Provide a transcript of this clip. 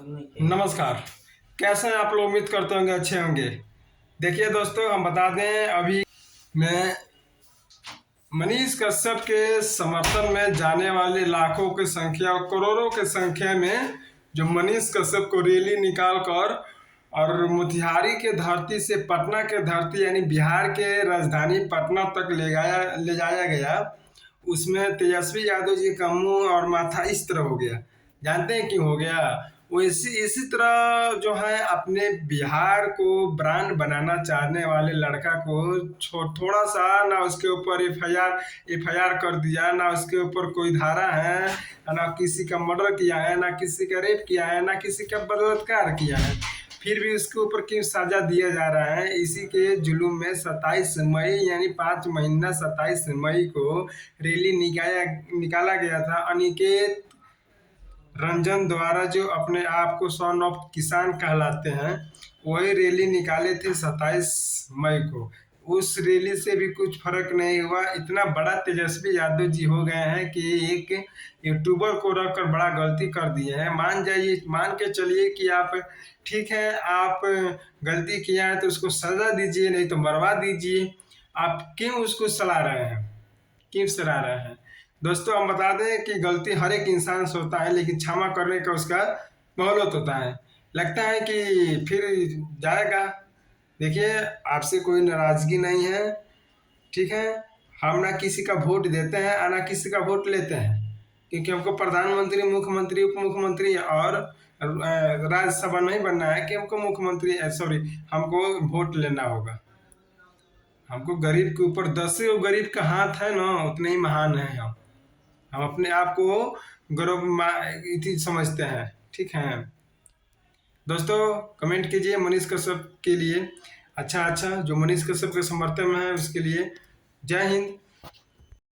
नमस्कार। कैसे हैं आप लोग? उम्मीद करते होंगे अच्छे होंगे। देखिए दोस्तों, हम बता दें, अभी मैं मनीष कश्यप के समर्थन में जाने वाले लाखों की संख्या और करोड़ों की संख्या में जो मनीष कश्यप को रैली निकाल कर और मोतिहारी के धरती से पटना के धरती यानी बिहार के राजधानी पटना तक ले जाया गया, उसमें तेजस्वी यादव जी का मुंह और माथा इस तरह हो गया। जानते हैं क्यों हो गया? वो इसी तरह जो है अपने बिहार को ब्रांड बनाना चाहने वाले लड़का को थोड़ा सा ना उसके ऊपर एफ आई आर कर दिया, ना उसके ऊपर कोई धारा है, ना किसी का मर्डर किया है, ना किसी का रेप किया है, ना किसी का बलात्कार किया है, फिर भी उसके ऊपर क्यों सजा दिया जा रहा है? इसी के जुलूम में 27 मई यानी 5 महीना 27 मई को रैली निकाला गया था। अनिकेत रंजन द्वारा, जो अपने आप को सन ऑफ किसान कहलाते हैं, वही रैली निकाले थे 27 मई को। उस रैली से भी कुछ फर्क नहीं हुआ। इतना बड़ा तेजस्वी यादव जी हो गए हैं कि एक यूट्यूबर को रखकर बड़ा गलती कर दिए हैं। मान के चलिए कि आप ठीक है, आप गलती किया है तो उसको सजा दीजिए, नहीं तो मरवा दीजिए। आप क्यों उसको सला रहे हैं? क्यों सला रहे हैं? दोस्तों, हम बता दें कि गलती हर एक इंसान से होता है, लेकिन क्षमा करने का उसका मोहलत होता है। लगता है कि फिर जाएगा। देखिए, आपसे कोई नाराजगी नहीं है, ठीक है। हम ना किसी का वोट देते हैं और ना किसी का वोट लेते हैं, क्योंकि हमको प्रधानमंत्री, मुख्यमंत्री, उप मुख्यमंत्री और राज्यसभा नहीं बनना है कि हमको मुख्यमंत्री, सॉरी, हमको वोट लेना होगा। हमको गरीब के ऊपर 10 गरीब का हाथ है ना, उतने ही महान है हम अपने आप को गौरव समझते हैं, ठीक है। दोस्तों, कमेंट कीजिए मनीष कश्यप के लिए। अच्छा जो मनीष कश्यप के समर्थन में है उसके लिए। जय हिंद।